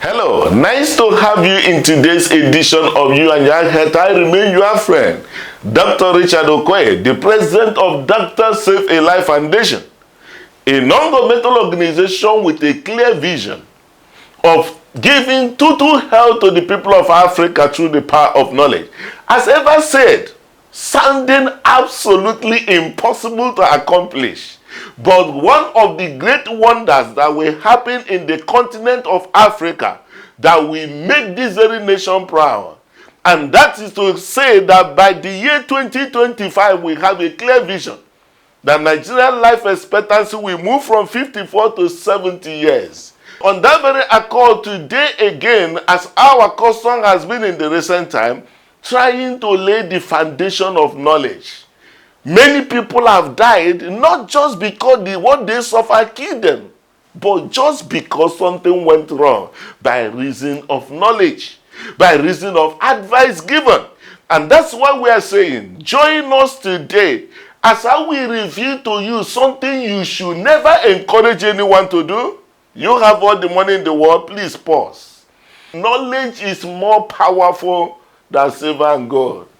Hello, nice to have you in today's edition of You and Your Health. I remain your friend, Dr. Richard Okoye, the president of Dr. Save a Life Foundation, a non-governmental organization with a clear vision of giving total health to the people of Africa through the power of knowledge. As ever said, sounding absolutely impossible to accomplish. But one of the great wonders that will happen in the continent of Africa that will make this very nation proud. And that is to say that by the year 2025, we have a clear vision that Nigerian life expectancy will move from 54 to 70 years. On that very accord, today again, as our custom has been in the recent time, trying to lay the foundation of knowledge. Many people have died not just because what they suffer killed them, but just because something went wrong by reason of knowledge, by reason of advice given. And that's why we are saying, join us today as I will reveal to you something you should never encourage anyone to do. You have all the money in the world, please pause. Knowledge is more powerful than silver and gold.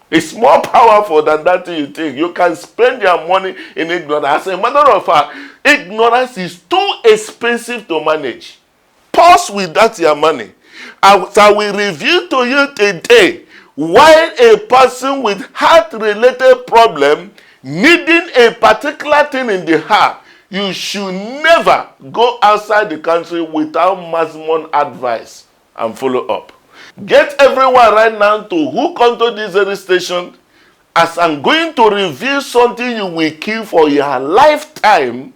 It's more powerful than that you think. You can spend your money in ignorance. As a matter of fact, ignorance is too expensive to manage. Pause with that your money. As I will reveal to you today why a person with heart-related problem needing a particular thing in the heart, you should never go outside the country without maximum advice and follow up. Get everyone right now to hook onto this very station, as I'm going to reveal something you will keep for your lifetime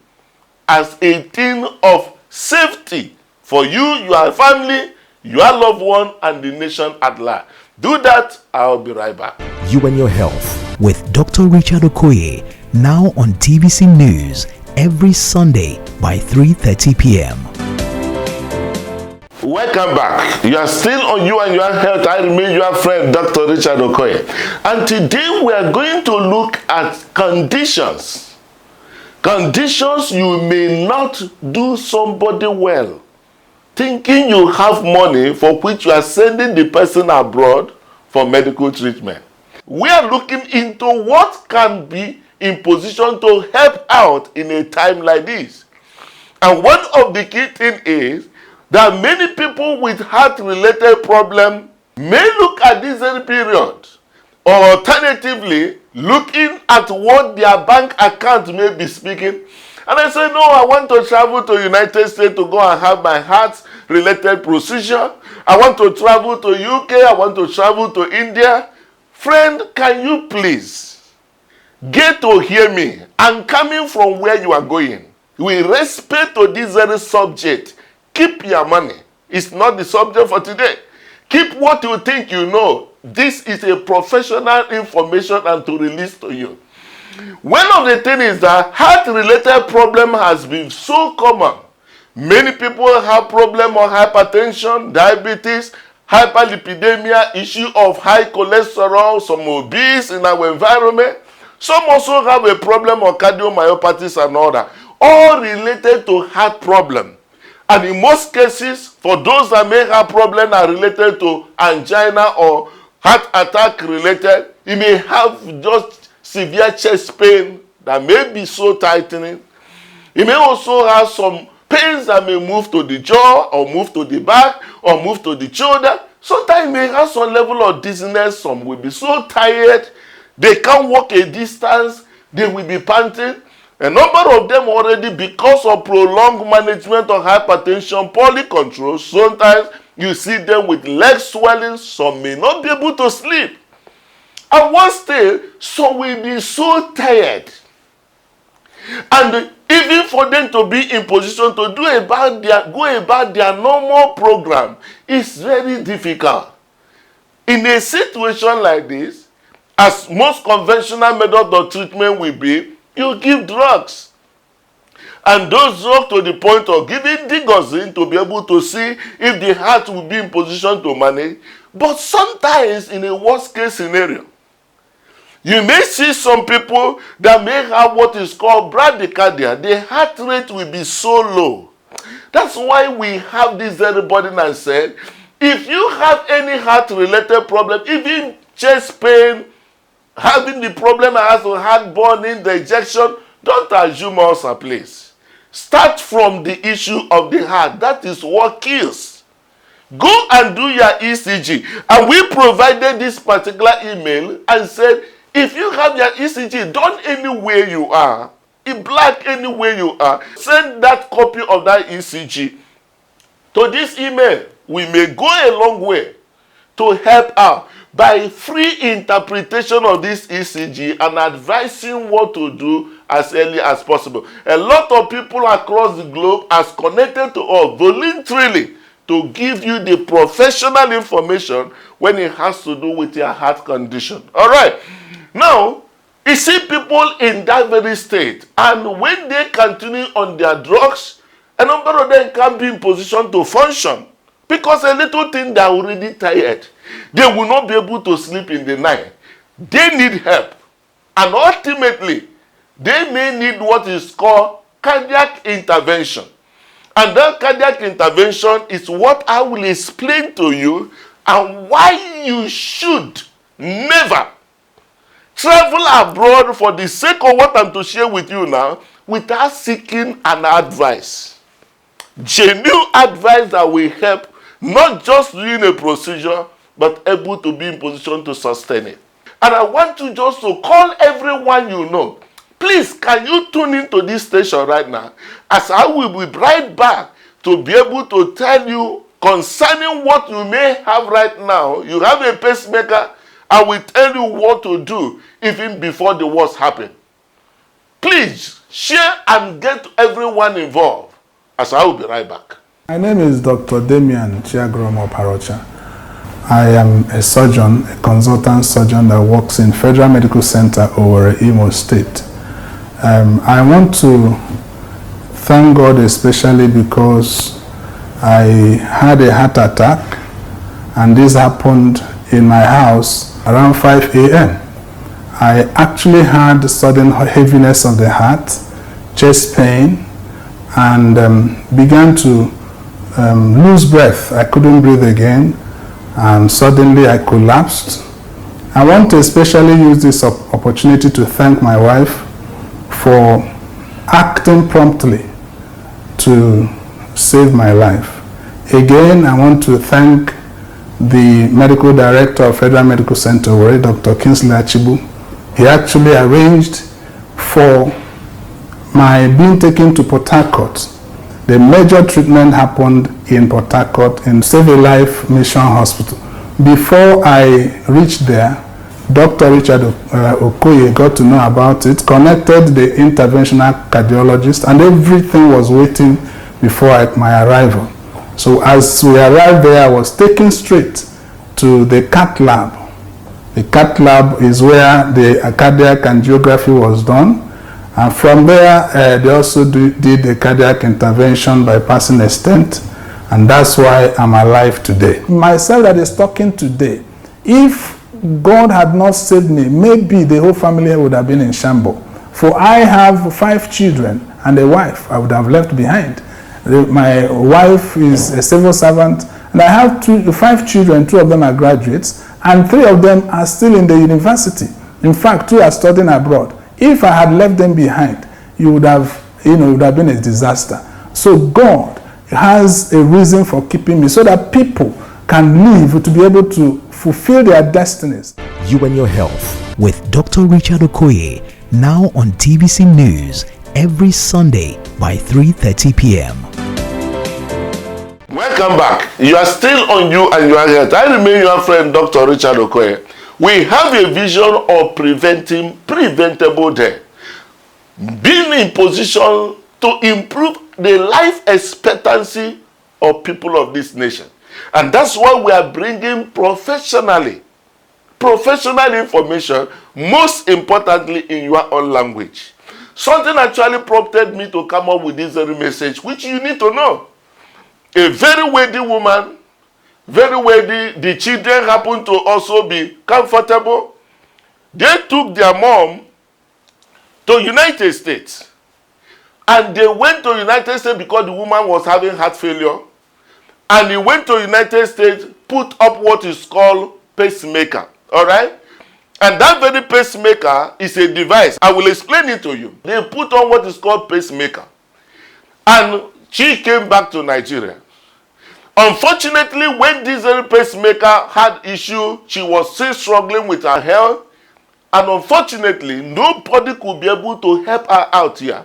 as a thing of safety for you, your family, your loved one, and the nation at large. Do that, I'll be right back. You and Your Health with Dr. Richard Okoye, now on TVC News every Sunday by 3:30 p.m. Welcome back. You are still on You and Your Health. I remain your friend, Dr. Richard Okoye. And today we are going to look at conditions. Conditions you may not do somebody well. Thinking you have money for which you are sending the person abroad for medical treatment. We are looking into what can be in position to help out in a time like this. And one of the key things is that many people with heart-related problem may look at this very period, or alternatively, looking at what their bank account may be speaking. And I say, no, I want to travel to United States to go and have my heart-related procedure. I want to travel to UK. I want to travel to India. Friend, can you please get to hear me? I'm coming from where you are going. With respect to this very subject, keep your money. It's not the subject for today. Keep what you think you know. This is a professional information and to release to you. One of the things is that heart-related problem has been so common. Many people have problem of hypertension, diabetes, hyperlipidemia, issue of high cholesterol, some obese in our environment. Some also have a problem of cardiomyopathies and all that. All related to heart problem. And in most cases, for those that may have problems are related to angina or heart attack related, you may have just severe chest pain that may be so tightening. You may also have some pains that may move to the jaw or move to the back or move to the shoulder. Sometimes you may have some level of dizziness. Some will be so tired, they can't walk a distance, they will be panting. A number of them already, because of prolonged management of hypertension, poorly controlled, sometimes you see them with leg swelling, some may not be able to sleep. At one stage, some will be so tired. And even for them to be in position to go about their normal program is very difficult. In a situation like this, as most conventional method of treatment will be, you give drugs. And those drugs to the point of giving digoxin to be able to see if the heart will be in position to manage. But sometimes in a worst case scenario, you may see some people that may have what is called bradycardia. The heart rate will be so low That's why we have this very burden and said, if you have any heart-related problem, even chest pain, having the problem as to heartburn, indigestion, don't assume ulcer, please. Start from the issue of the heart. That is what kills. Go and do your ECG. And we provided this particular email and said, if you have your ECG done anywhere you are, in black anywhere you are, send that copy of that ECG to this email. We may go a long way to help out by free interpretation of this ECG and advising what to do as early as possible. A lot of people across the globe are connected to us voluntarily to give you the professional information when it has to do with your heart condition. All right. Now, you see people in that very state, and when they continue on their drugs, a number of them can't be in position to function because a little thing they are already tired. They will not be able to sleep in the night. They need help. And ultimately, they may need what is called cardiac intervention. And that cardiac intervention is what I will explain to you and why you should never travel abroad for the sake of what I'm to share with you now without seeking an advice. Genuine advice that will help not just during a procedure, but able to be in position to sustain it. And I want you just to call everyone you know. Please, can you tune into this station right now? As I will be right back to be able to tell you concerning what you may have right now. You have a pacemaker, I will tell you what to do even before the worst happen. Please, share and get everyone involved as I will be right back. My name is Dr. Damian Chiagromo Parocha. I am a surgeon, a consultant surgeon that works in Federal Medical Center Owerri, Imo State. I want to thank God especially because I had a heart attack, and this happened in my house around 5 a.m. I actually had sudden heaviness of the heart, chest pain, and began to lose breath. I couldn't breathe again, and suddenly I collapsed. I want to especially use this opportunity to thank my wife for acting promptly to save my life. Again, I want to thank the medical director of Federal Medical Center, Dr. Kingsley Achibu. He actually arranged for my being taken to Port Harcourt. The major treatment happened in Port Harcourt in Save a Life Mission Hospital. Before I reached there, Dr. Richard Okoye got to know about it, connected the interventional cardiologist, and everything was waiting before my arrival. So as we arrived there, I was taken straight to the cath lab. The cath lab is where the cardiac angiography was done. And from there, they also did a cardiac intervention by passing a stent. And that's why I'm alive today. Myself that is talking today, if God had not saved me, maybe the whole family would have been in shambles. For I have 5 children and a wife I would have left behind. My wife is a civil servant, and I have 5 children. 2 of them are graduates, and 3 of them are still in the university. In fact, 2 are studying abroad. If I had left them behind, it would have been a disaster. So God has a reason for keeping me, so that people can live to be able to fulfill their destinies. You and Your Health with Dr. Richard Okoye, now on TVC News every Sunday by 3:30 p.m. Welcome back. You are still on You and Your Health. I remain your friend, Dr. Richard Okoye. We have a vision of preventing preventable death, being in position to improve the life expectancy of people of this nation. And that's why we are bringing professional information, most importantly in your own language. Something actually prompted me to come up with this very message, which you need to know. A very wealthy woman, very wealthy, the children happen to also be comfortable. They took their mom to United States. And they went to United States because the woman was having heart failure. And he went to United States, put up what is called pacemaker. All right? And that very pacemaker is a device. I will explain it to you. They put on what is called pacemaker. And she came back to Nigeria. Unfortunately, when this very pacemaker had issue, she was still struggling with her health. And unfortunately, nobody could be able to help her out here.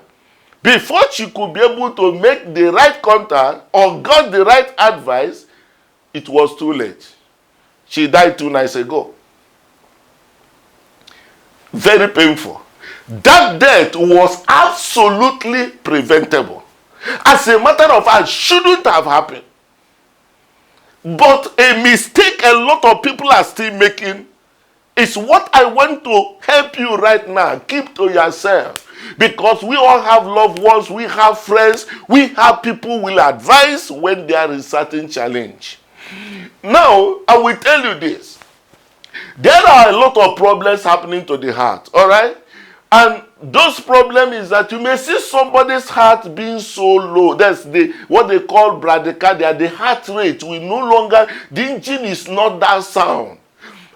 Before she could be able to make the right contact or got the right advice, it was too late. She died 2 nights ago. Very painful. That death was absolutely preventable. As a matter of fact, shouldn't have happened. But a mistake a lot of people are still making is what I want to help you right now. Keep to yourself. Because we all have loved ones, we have friends, we have people who will advise when there is certain challenge. Now, I will tell you this. There are a lot of problems happening to the heart, all right? And those problems is that you may see somebody's heart being so low. That's what they call bradycardia. The heart rate will no longer, the engine is not that sound.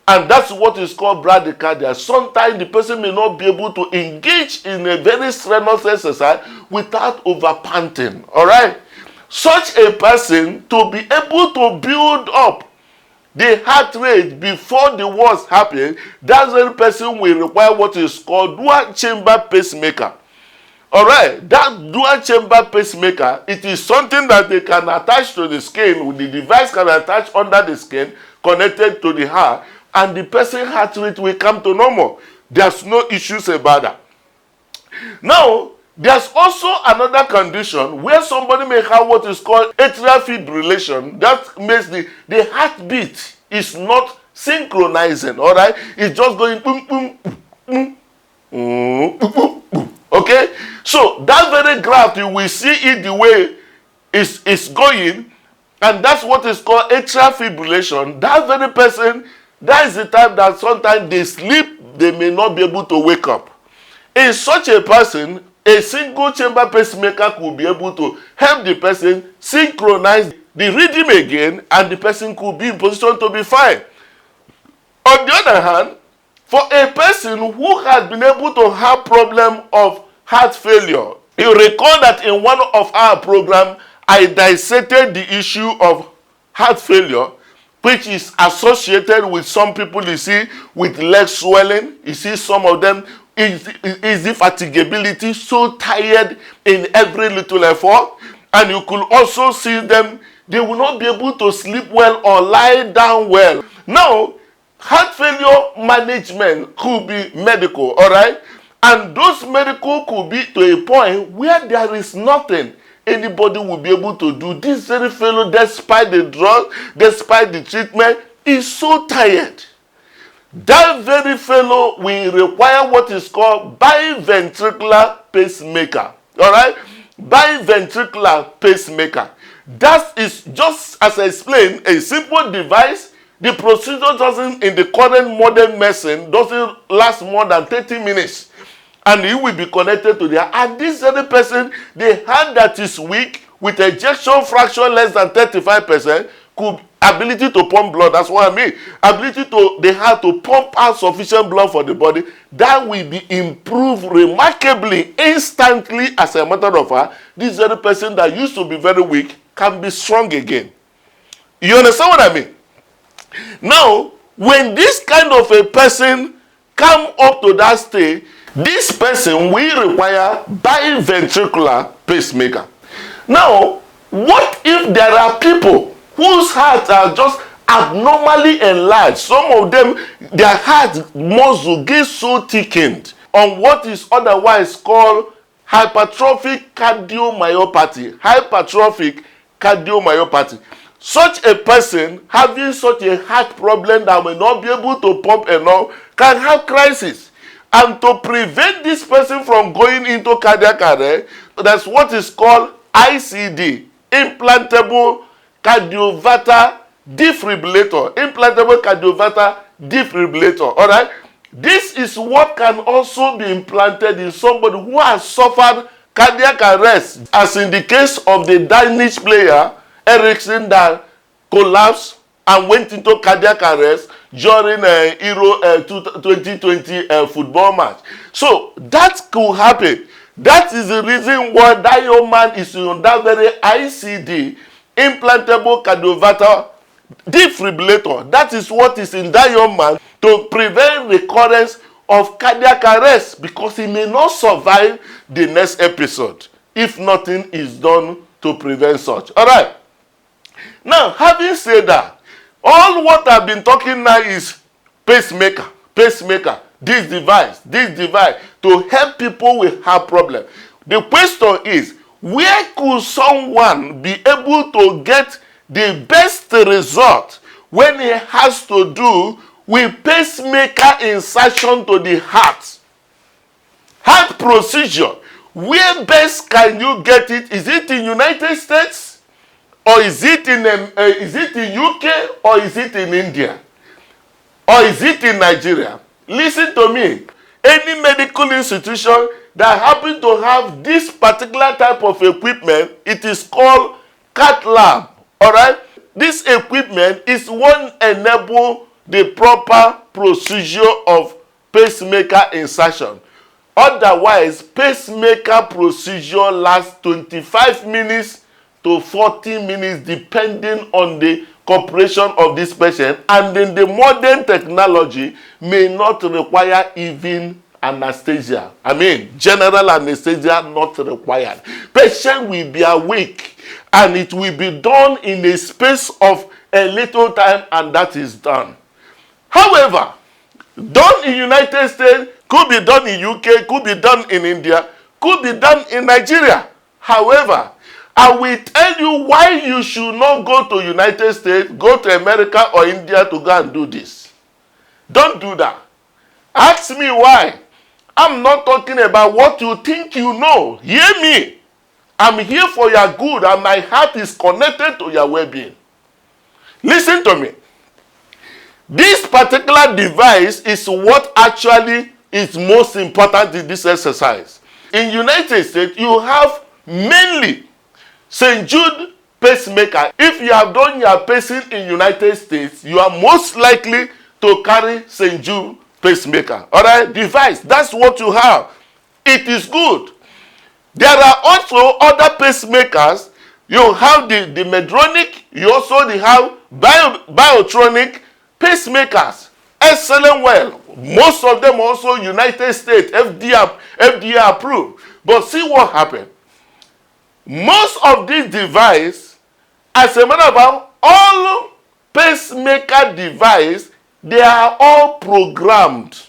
And that's what is called bradycardia. Sometimes the person may not be able to engage in a very strenuous exercise without overpanting, all right? Such a person, to be able to build up the heart rate before the worst happen, that very person will require what is called dual chamber pacemaker. All right, that dual chamber pacemaker, it is something that they can attach to the skin. The device can attach under the skin, connected to the heart, and the person's heart rate will come to normal. There's no issues about that. Now, there's also another condition where somebody may have what is called atrial fibrillation. That means the heartbeat is not synchronizing, all right? It's just going boom, boom, boom, boom, boom, boom. Okay? So, that very graph, you will see it the way it's going, and that's what is called atrial fibrillation. That very person, that is the time that sometimes they sleep, they may not be able to wake up. In such a person, a single chamber pacemaker could be able to help the person synchronize the rhythm again, and the person could be in position to be fine. On the other hand, for a person who has been able to have problem of heart failure, you recall that in one of our programs, I dissected the issue of heart failure, which is associated with some people, you see, with leg swelling. You see some of them, easy fatigability, so tired in every little effort. And you could also see them, they will not be able to sleep well or lie down well. Now, heart failure management could be medical, all right? And those medical could be to a point where there is nothing anybody will be able to do. This very fellow, despite the drug, despite the treatment, is so tired. That very fellow will require what is called biventricular pacemaker. All right? Biventricular pacemaker. That is, just as I explained, a simple device. The procedure doesn't, in the current modern medicine, doesn't last more than 30 minutes. And it will be connected to the heart. And this other person, the heart that is weak, with ejection fraction less than 35%, could ability to pump blood. That's what I mean. Ability to the heart to pump out sufficient blood for the body. That will be improved remarkably, instantly. As a matter of fact, this other person that used to be very weak can be strong again. You understand what I mean? Now, when this kind of a person come up to that stage, this person will require biventricular pacemaker. Now, what if there are people whose hearts are just abnormally enlarged? Some of them, their heart muscle gets so thickened on what is otherwise called hypertrophic cardiomyopathy. Hypertrophic cardiomyopathy. Such a person having such a heart problem that may not be able to pump enough can have crisis. And to prevent this person from going into cardiac arrest, that's what is called ICD, implantable cardioverter defibrillator. Implantable cardioverter defibrillator. All right? This is what can also be implanted in somebody who has suffered cardiac arrest, as in the case of the Danish player Eriksen that collapsed and went into cardiac arrest during Euro 2020 football match. So that could happen. That is the reason why that young man is on that very ICD, implantable cardiovascular defibrillator. That is what is in that young man to prevent recurrence of cardiac arrest, because he may not survive the next episode if nothing is done to prevent such. All right. Now, having said that, all what I've been talking now is pacemaker, this device, to help people with heart problem. The question is, where could someone be able to get the best result when he has to do with pacemaker insertion to the heart? Heart procedure. Where best can you get it? Is it in United States? Or is it in UK? Or is it in India? Or is it in Nigeria? Listen to me. Any medical institution that happen to have this particular type of equipment, it is called cath lab. All right? This equipment is what enable the proper procedure of pacemaker insertion. Otherwise, pacemaker procedure lasts 25 minutes to 40 minutes depending on the cooperation of this patient, and in the modern technology may not require even anesthesia. I mean, general anesthesia not required. Patient will be awake and it will be done in a space of a little time, and that is done. However, done in United States, could be done in UK, could be done in India, could be done in Nigeria. However, I will tell you why you should not go to United States, go to America or India to go and do this. Don't do that. Ask me why. I'm not talking about what you think you know. Hear me. I'm here for your good, and my heart is connected to your well-being. Listen to me. This particular device is what actually is most important in this exercise. In United States, you have mainly St. Jude pacemaker. If you have done your pacing in United States, you are most likely to carry St. Jude pacemaker. All right, device. That's what you have. It is good. There are also other pacemakers. You have the Medtronic. You also have Biotronic pacemakers. Excellent well. Most of them also United States, FDA approved. But see what happened. Most of these devices, as a matter of fact, all pacemaker devices, they are all programmed.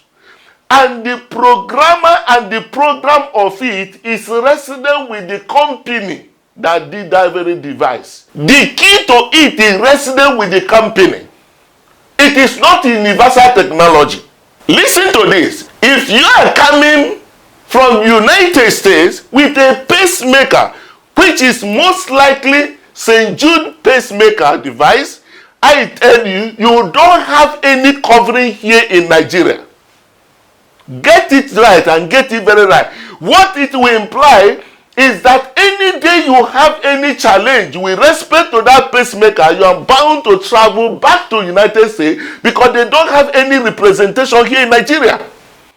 And the programmer and the program of it is resident with the company that did that very device. The key to it is resident with the company. It is not universal technology. Listen to this. If you are coming from United States with a pacemaker, which is most likely St. Jude pacemaker device, I tell you, you don't have any covering here in Nigeria. Get it right and get it very right. What it will imply is that any day you have any challenge with respect to that pacemaker, you are bound to travel back to United States because they don't have any representation here in Nigeria.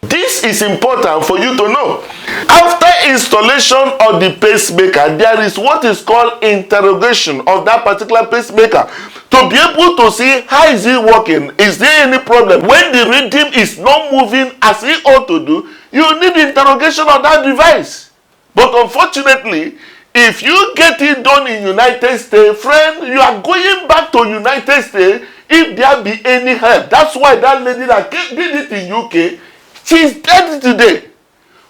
This is important for you to know. After installation of the pacemaker, there is what is called interrogation of that particular pacemaker to be able to see how is it working. Is there any problem? When the rhythm is not moving as it ought to do, you need interrogation of that device. But unfortunately, if you get it done in United States, friend, you are going back to United States if there be any help. That's why that lady that did it in UK, she's dead today.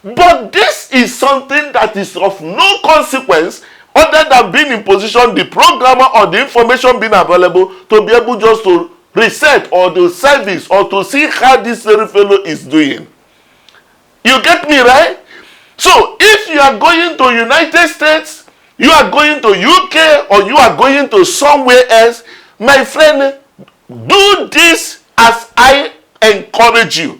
But this is something that is of no consequence other than being in position, the programmer or the information being available to be able just to reset or to service or to see how this very fellow is doing. You get me, right? So if you are going to United States, you are going to UK, or you are going to somewhere else, my friend, do this as I encourage you.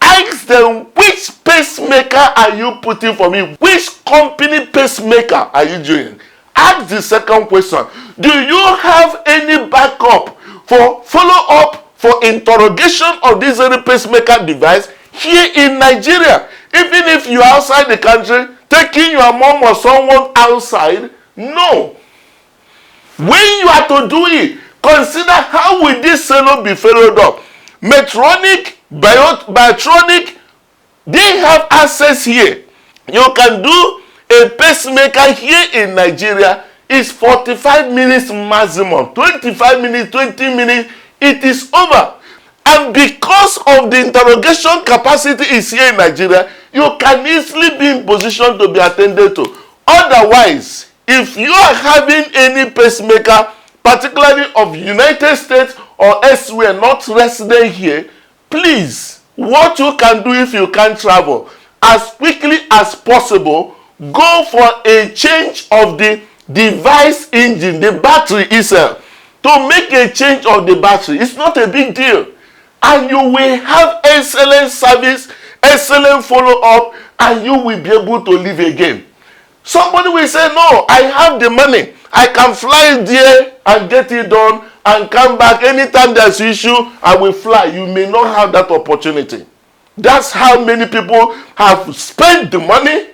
ask them, which pacemaker are you putting for me? Which company pacemaker are you doing? Ask the second question. Do you have any backup for follow-up for interrogation of this very pacemaker device here in Nigeria? Even if you are outside the country, taking your mom or someone outside, no. When you are to do it, consider how will this cello be followed up. Medtronic, Biotronic, they have access here. You can do a pacemaker here in Nigeria. Is 45 minutes maximum, 25 minutes, 20 minutes, it is over. And because of the interrogation capacity is here in Nigeria, you can easily be in position to be attended to. Otherwise, if you are having any pacemaker, particularly of United States or elsewhere, not resident here, please, what you can do if you can't travel, as quickly as possible, go for a change of the device engine, the battery itself. To make a change of the battery, it's not a big deal. And you will have excellent service, excellent follow-up, and you will be able to live again. Somebody will say, no, I have the money. I can fly there and get it done and come back. Anytime there's issue, I will fly. You may not have that opportunity. That's how many people have spent the money,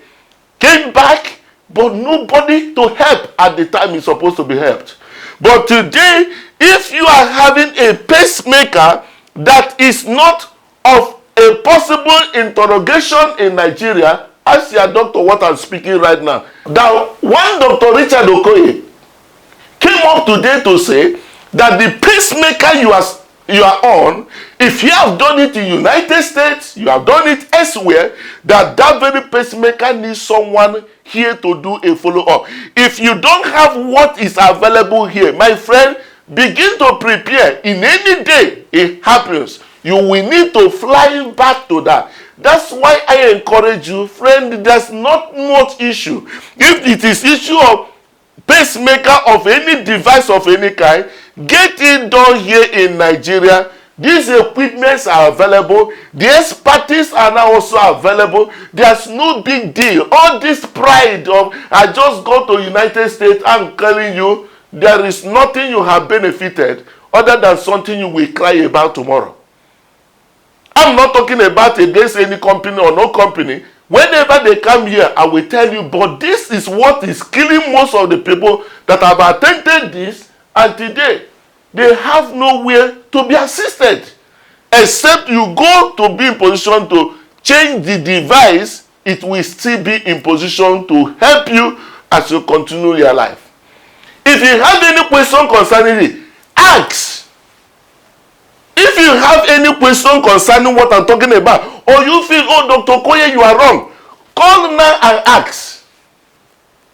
came back, but nobody to help at the time it's supposed to be helped. But today, if you are having a pacemaker that is not of a possible interrogation in Nigeria, ask your doctor what I'm speaking right now. Now, one Dr. Richard Okoye came up today to say that the pacemaker you are on, if you have done it in the United States, you have done it elsewhere, that very pacemaker needs someone here to do a follow-up. If you don't have what is available here, my friend, begin to prepare. In any day it happens, you will need to fly back to that. That's why I encourage you, friend, there's not much issue. If it is issue of pacemaker of any device of any kind, get it done here in Nigeria. These equipments are available. The expertise are now also available. There's no big deal. All this pride of, I just go to United States, I'm telling you, there is nothing you have benefited other than something you will cry about tomorrow. I'm not talking about against any company or no company. Whenever they come here, I will tell you, but this is what is killing most of the people that have attended this, and today they have nowhere to be assisted. Except you go to be in position to change the device, it will still be in position to help you as you continue your life. If you have any question concerning it, ask. If you have any question concerning what I'm talking about, or you feel, oh, Dr. Okoye, you are wrong, call now and ask.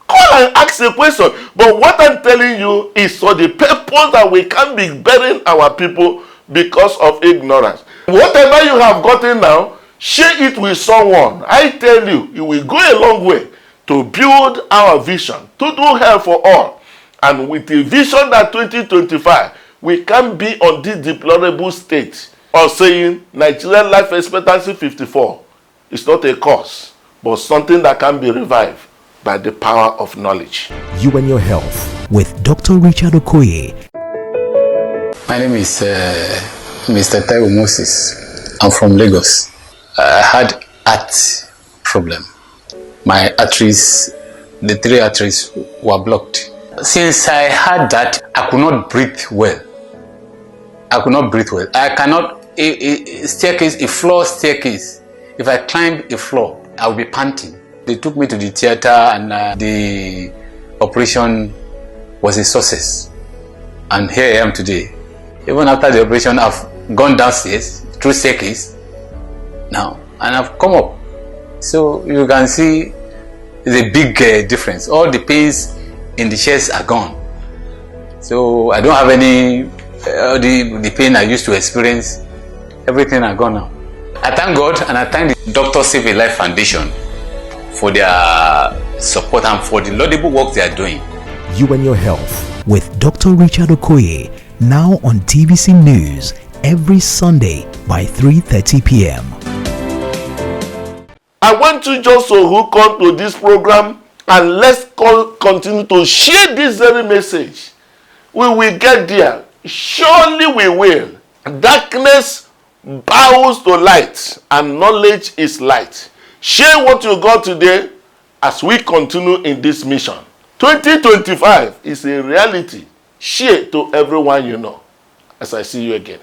Call and ask a question. But what I'm telling you is for the purpose that we can't be burying our people because of ignorance. Whatever you have gotten now, share it with someone. I tell you, it will go a long way to build our vision, to do help for all. And with the vision that 2025, we can't be on this deplorable state of saying Nigerian life expectancy 54. It's not a cause, but something that can be revived by the power of knowledge. You and your health with Dr. Richard Okoye. My name is Mr. Taiwo Moses. I'm from Lagos. I had heart problem. My arteries, the 3 arteries were blocked. Since I had that, I could not breathe well. I cannot, a floor staircase, if I climb a floor, I will be panting. They took me to the theater and the operation was a success. And here I am today. Even after the operation, I've gone downstairs through staircase now and I've come up. So you can see the big difference. All the pains in the chest are gone. So I don't have any the pain I used to experience. Everything are gone now. I thank God and I thank the Dr. Save a Life Foundation for their support and for the laudable work they are doing. You and your health with Dr. Richard Okoye, now on TVC News every Sunday by 3:30 p.m. I want you just to hook on to this program and let's continue to share this very message. We will get there. Surely we will. Darkness bows to light and knowledge is light. Share what you got today as we continue in this mission. 2025 is a reality. Share to everyone you know. As I see you again.